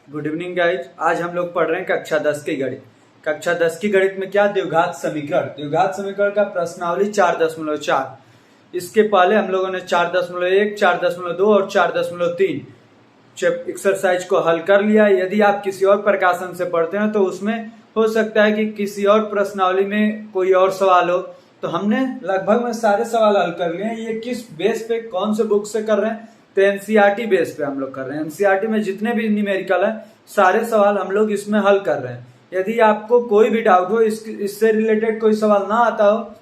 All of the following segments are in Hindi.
Good evening guys. आज हम लोग पढ़ रहे हैं कक्षा 10 की गणित। कक्षा 10 की गणित में क्या, द्विघात समीकरण का प्रश्नावली 4.4। इसके पहले हम लोगों ने 4.1, 4.2 और 4.3 एक्सरसाइज को हल कर लिया। यदि आप किसी और प्रकाशन से पढ़ते हैं तो उसमें हो सकता है कि किसी और प्रश्नावली में कोई और सवाल हो, तो हमने लगभग में सारे सवाल हल कर लिए हैं। ये किस बेस पे, कौन से बुक से कर रहे हैं, तो एनसीईआरटी बेस पे हम लोग कर रहे हैं। एनसीईआरटी में जितने भी न्यूमेरिकल है सारे सवाल हम लोग इसमें हल कर रहे हैं। यदि आपको कोई भी डाउट हो, इससे रिलेटेड कोई सवाल ना आता हो,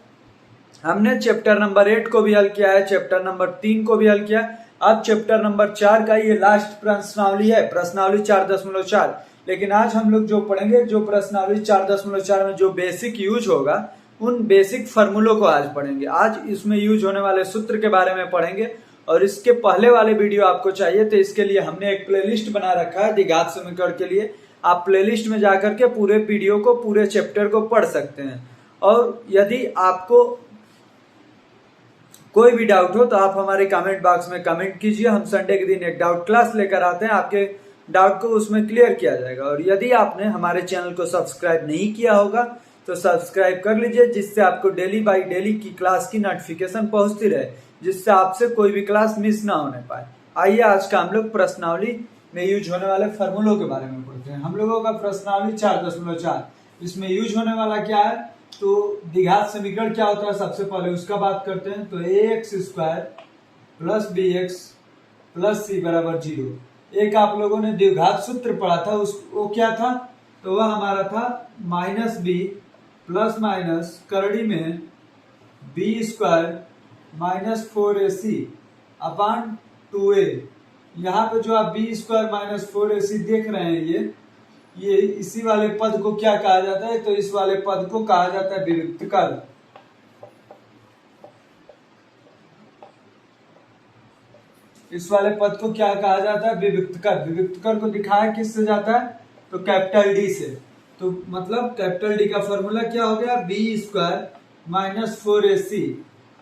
हमने चैप्टर नंबर 8 को भी हल किया है, चैप्टर नंबर 3 को भी हल किया है। अब चैप्टर नंबर 4 का ये लास्ट प्रश्नावली है, प्रश्नावली 4.4। लेकिन आज हम लोग जो पढ़ेंगे, जो प्रश्नावली 4.4 में जो बेसिक यूज होगा, उन बेसिक फॉर्मूलों को आज पढ़ेंगे। आज इसमें यूज होने वाले सूत्र के बारे में पढ़ेंगे। और इसके पहले वाले वीडियो आपको चाहिए तो इसके लिए हमने एक प्लेलिस्ट बना रखा है द्विघात समीकरण के लिए। आप प्लेलिस्ट में जाकर के पूरे वीडियो को, पूरे चैप्टर को पढ़ सकते हैं। और यदि आपको कोई भी डाउट हो तो आप हमारे कमेंट बॉक्स में कमेंट कीजिए। हम संडे के दिन एक डाउट क्लास लेकर आते हैं, आपके डाउट को उसमें क्लियर किया जाएगा। और यदि आपने हमारे चैनल को सब्सक्राइब नहीं किया होगा तो सब्सक्राइब कर लीजिए, जिससे आपको डेली बाई डेली की क्लास की नोटिफिकेशन पहुंचती रहे, जिससे आपसे कोई भी क्लास मिस ना होने पाए। आइए आज का हम लोग प्रश्नावली में यूज होने वाले फॉर्मूलों के बारे में पढ़ते हैं। हम लोगों का प्रश्नावली 4.4, इसमें यूज होने वाला क्या है, तो द्विघात समीकरण क्या होता है सबसे पहले उसका बात करते हैं। तो ax² plus bx plus c बराबर 0। एक आप लोगों ने द्विघात सूत्र पढ़ा था, वो क्या था, तो वह हमारा था -b प्लस माइनस करड़ी में b² माइनस 4ac अपान 2a। यहाँ पे जो आप b² माइनस 4ac देख रहे हैं, ये इसी वाले पद को क्या कहा जाता है, तो इस वाले पद को कहा जाता है विविक्तकर। इस वाले पद को क्या कहा जाता है, विविक्तकर। विविक्तकर को दिखाया किससे जाता है, तो कैपिटल डी से। तो मतलब कैपिटल डी का फॉर्मूला क्या हो गया, b² माइनस 4ac।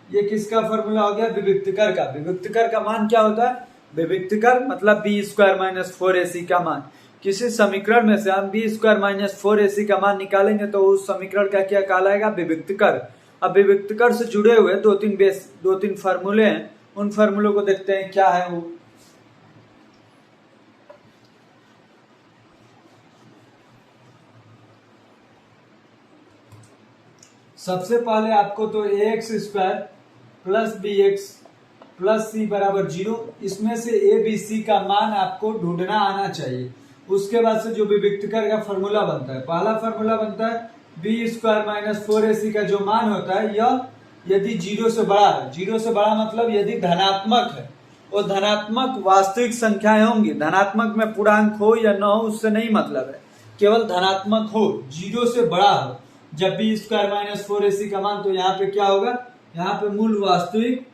ये किसका फॉर्मूला हो गया, विविक्तकर का। विविक्तकर का मान क्या होता है, विविक्तकर मतलब b² माइनस 4ac का मान। किसी समीकरण में से हम b² माइनस 4ac का मान निकालेंगे तो उस समीकरण का क्या कहलाएगा, विविक्तकर। अब विविक्तकर से जुड़े हुए दो तीन फार्मूले हैं, उन फार्मूलों को देखते हैं क्या है वो। सबसे पहले आपको तो ax² plus bx plus c बराबर 0, इसमें से a b c का मान आपको ढूंढना आना चाहिए। उसके बाद से जो विविक्तकर का फॉर्मूला बनता है, पहला फॉर्मूला बनता है b² माइनस 4ac का जो मान होता है, यह यदि 0 से बड़ा है। 0 से बड़ा मतलब यदि धनात्मक है, वो धनात्मक वास्तविक संख्याएं होंगी। धनात्मक में पूर्णांक हो या न हो उससे नहीं मतलब है, केवल धनात्मक हो, 0 से बड़ा हो। जब b² माइनस 4ac का मान, तो यहाँ पे क्या होगा, यहाँ पे मूल वास्तविक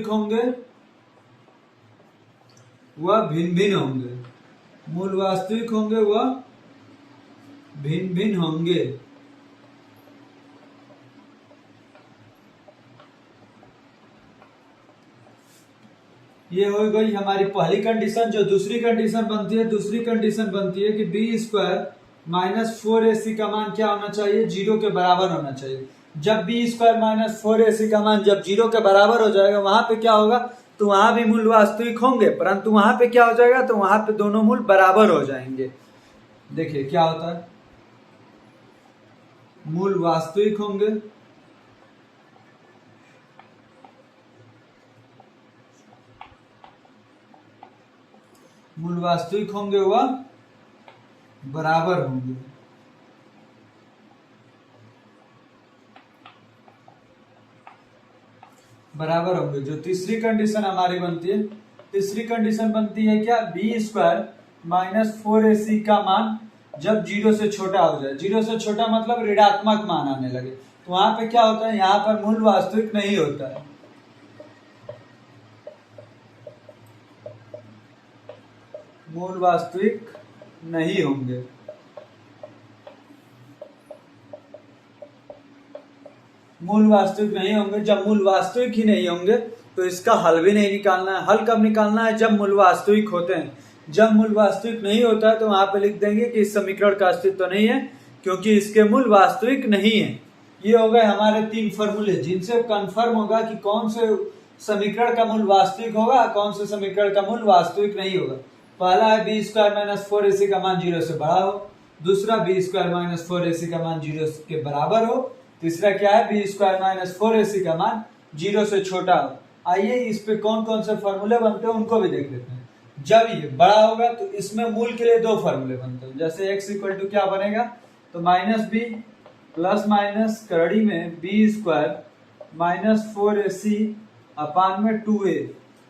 होंगे, वह भिन्न भिन्न होंगे। मूल वास्तविक होंगे, वह भिन्न भिन्न होंगे। ये हो गई हमारी पहली कंडीशन। जो दूसरी कंडीशन बनती है, दूसरी कंडीशन बनती है कि b² माइनस 4ac का मान क्या होना चाहिए, 0 के बराबर होना चाहिए। जब b² माइनस 4ac का मान जब 0 के बराबर हो जाएगा, वहां पे क्या होगा, तो वहां भी मूल वास्तविक होंगे, परंतु वहां पे क्या हो जाएगा, तो वहां पे दोनों मूल बराबर हो जाएंगे। देखिए क्या होता है, मूल वास्तविक होंगे, मूल वास्तविक होंगे, वह बराबर होंगे। बराबर होंगे। जो तीसरी कंडीशन हमारी बनती है, तीसरी कंडीशन बनती है क्या, b² माइनस 4ac का मान जब 0 से छोटा हो जाए। 0 से छोटा मतलब ऋणात्मक मान आने लगे, तो वहां पे क्या होता है, यहाँ पर मूल वास्तविक नहीं होता है। मूल वास्तविक नहीं होंगे। मूल वास्तविक नहीं होंगे। जब मूल वास्तविक ही नहीं होंगे तो इसका हल भी नहीं निकालना है। हल कब निकालना है? जब मूल वास्तविक होते हैं। जब मूल वास्तविक नहीं होता है तो वहां पे लिख देंगे कि इस समीकरण का अस्तित्व नहीं है क्योंकि इसके मूल वास्तविक नहीं है। ये हो गए हमारे 3 फॉर्मूले जिनसे कंफर्म होगा कि कौन से समीकरण का मूल वास्तविक होगा, कौन से समीकरण का मूल वास्तविक नहीं होगा। पहला है बी स्क्वायर माइनस 4ac का मान 0 से बड़ा हो। दूसरा बी स्क्वायर माइनस 4ac का मान 0 के बराबर हो। तीसरा क्या है? बी स्क्वायर माइनस 4ac का मान 0 से छोटा हो। आइए इस पे कौन कौन से फॉर्मूले बनते हैं उनको भी देख लेते हैं। जब ये बड़ा होगा तो इसमें मूल के लिए 2 फॉर्मूले बनते हैं। जैसे x इक्वल टू क्या बनेगा? तो माइनस बी प्लस माइनस करड़ी में बी स्क्वायर माइनस 4ac अपान में 2a।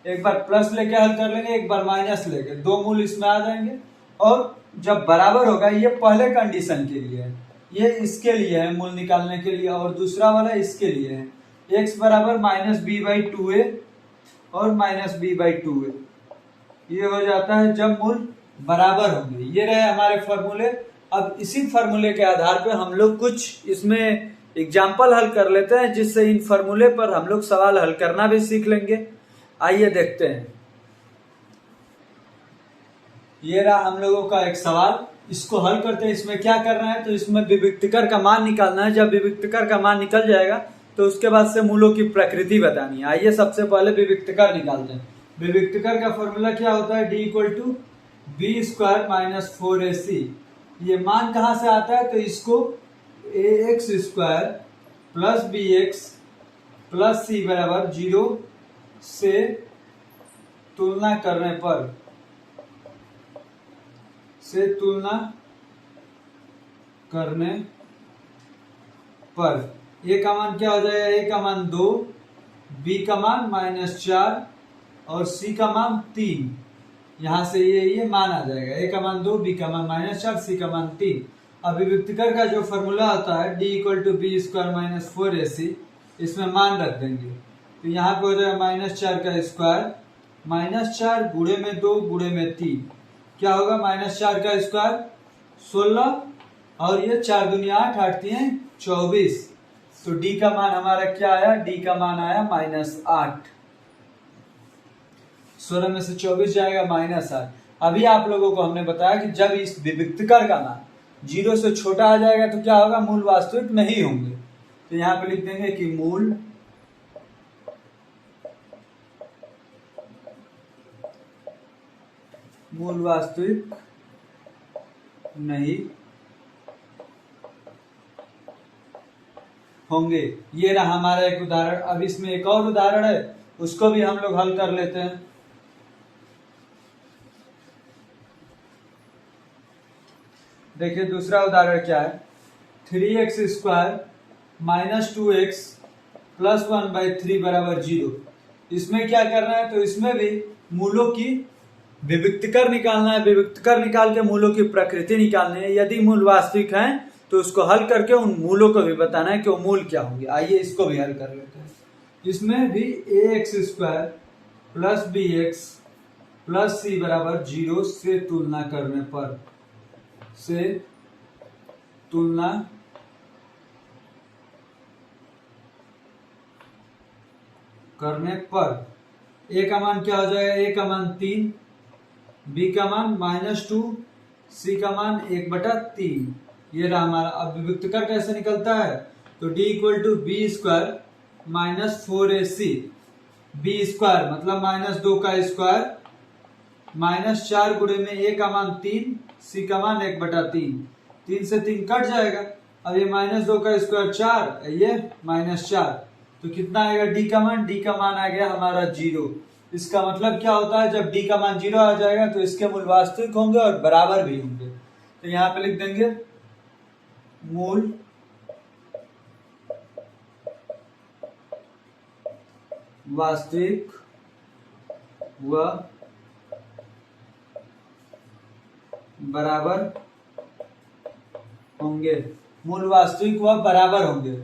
एक बार प्लस लेके हल कर लेंगे, एक बार माइनस लेके, 2 मूल इसमें आ जाएंगे। और जब बराबर होगा, ये पहले कंडीशन के लिए है, ये इसके लिए है मूल निकालने के लिए, और दूसरा वाला इसके लिए है। x बराबर माइनस बी बाई 2a और माइनस बी बाई 2a ये हो जाता है जब मूल बराबर होंगे। ये रहे हमारे फॉर्मूले। अब इसी फॉर्मूले के आधार पे हम लोग कुछ इसमें एग्जाम्पल हल कर लेते हैं जिससे इन फॉर्मूले पर हम लोग सवाल हल करना भी सीख लेंगे। आइए देखते हैं। ये रहा हम लोगों का एक सवाल, इसको हल करते हैं। इसमें क्या करना है? तो इसमें विविक्तकर का मान निकालना है। जब विविक्तकर का मान निकल जाएगा तो उसके बाद से मूलों की प्रकृति बतानी है। आइए सबसे पहले विविक्तकर निकालते हैं। विविक्तकर का फॉर्मूला क्या होता है? D equal to B square minus 4ac। ये मान कहां से आता है? तो इसको ax square plus B x plus C बराबर 0 से तुलना करने पर ए का मान क्या हो जाएगा? ए का मान 2, बी का मान -4 और सी का मान 3। यहां से ये मान आ जाएगा। ए का मान 2, बी का मान -4, सी का मान 3। अब विविक्तकर का जो फॉर्मूला होता है D equal to B square minus 4ac, इसमें मान रख देंगे। तो यहाँ पे हो जाएगा -4 का स्क्वायर, -4 गुणे में 2 गुणे में 3 क्या होगा? -4 का स्क्वायर 16 और ये 4 दूनी 8, 8 3 24। तो डी का मान हमारा क्या आया? डी का मान आया -8। 16 में से 24 जाएगा -8। अभी आप लोगों को हमने बताया कि जब इस विविक्तकर का मान 0 से छोटा आ जाएगा तो क्या होगा? मूल वास्तविक नहीं होंगे। तो यहां पे लिख देंगे कि मूल वास्तविक नहीं होंगे। ये रहा हमारा एक उदाहरण। अब इसमें एक और उदाहरण है, उसको भी हम लोग हल कर लेते हैं। देखिए दूसरा उदाहरण क्या है? 3x square minus 2x plus 1/3 बराबर 0। इसमें क्या करना है? तो इसमें भी मूलों की विविक्तकर निकालना है। विविक्तकर निकाल के मूलों की प्रकृति निकालनी है। यदि मूल वास्तविक हैं तो उसको हल करके उन मूलों को भी बताना है कि वो मूल क्या होंगे। आइए इसको भी हल कर लेते हैं। इसमें भी ax square plus bx plus c बराबर 0 से तुलना करने पर a का मान क्या हो जाएगा? a का मान 3, b का मान -2, c का मान 1/3। ये रहा हमारा। अब विविक्तकर कैसे निकलता है? तो d equal to B square minus 4ac। B square मतलब -2 का स्क्वायर -4 गुणे में a का मान 3, c का मान 1/3। 3 से 3 कट जाएगा। अब ये -2 का स्क्वायर 4, ये -4, तो कितना आएगा? डी का मान आ गया हमारा 0। इसका मतलब क्या होता है? जब डी का मान 0 आ जाएगा तो इसके मूल वास्तविक होंगे और बराबर भी होंगे। तो यहाँ पे लिख देंगे मूल वास्तविक व बराबर होंगे। मूल वास्तविक व बराबर होंगे।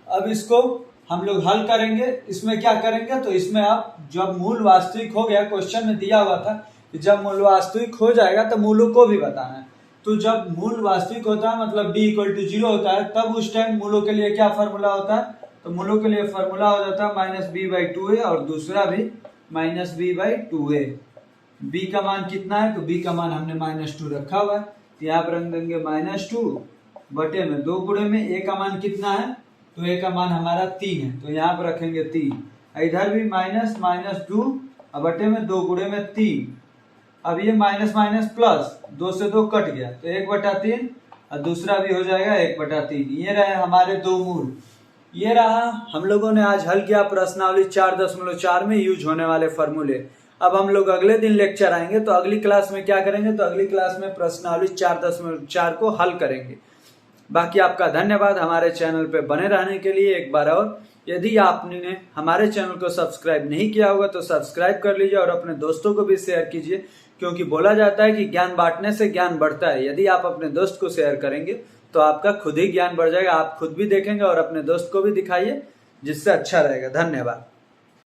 अब इसको हम लोग हल करेंगे। इसमें क्या करेंगे? तो इसमें आप जब मूल वास्तविक हो गया, क्वेश्चन में दिया हुआ था कि जब मूल वास्तविक हो जाएगा तो मूलों को भी बताना है। तो जब मूल वास्तविक होता है मतलब d इक्वल टू 0 होता है, तब उस टाइम मूलों के लिए क्या फॉर्मूला होता है? तो मूलों के लिए फॉर्मूला हो जाता है -b/2a और दूसरा भी -b/2a। b का मान कितना है, तो b का मान हमने -2 रखा हुआ है, तो यहाँ पर रख देंगे -2 बटे में 2 गुणे में a का मान कितना है, तो a का मान हमारा 3 है, तो यहाँ पर रखेंगे 3। इधर भी --2 बटे में 2 गुणे में 3। अब ये माइनस माइनस प्लस 2 से 2 कट गया, तो 1/3 और दूसरा भी हो जाएगा 1/3। ये रहे हमारे दो मूल। ये रहा हम लोगों ने आज हल किया प्रश्नावली 4.4 में यूज होने वाले फॉर्मूले। अब हम लोग अगले दिन लेक्चर आएंगे, तो अगली क्लास में क्या करेंगे, तो अगली क्लास में प्रश्नावली 4.4 को हल करेंगे। बाकी आपका धन्यवाद हमारे चैनल पे बने रहने के लिए। एक बार और यदि आपने हमारे चैनल को सब्सक्राइब नहीं किया होगा तो सब्सक्राइब कर लीजिए और अपने दोस्तों को भी शेयर कीजिए, क्योंकि बोला जाता है कि ज्ञान बांटने से ज्ञान बढ़ता है। यदि आप अपने दोस्त को शेयर करेंगे तो आपका खुद ही ज्ञान बढ़ जाएगा, आप खुद भी देखेंगे और अपने दोस्त को भी दिखाइए, जिससे अच्छा रहेगा। धन्यवाद।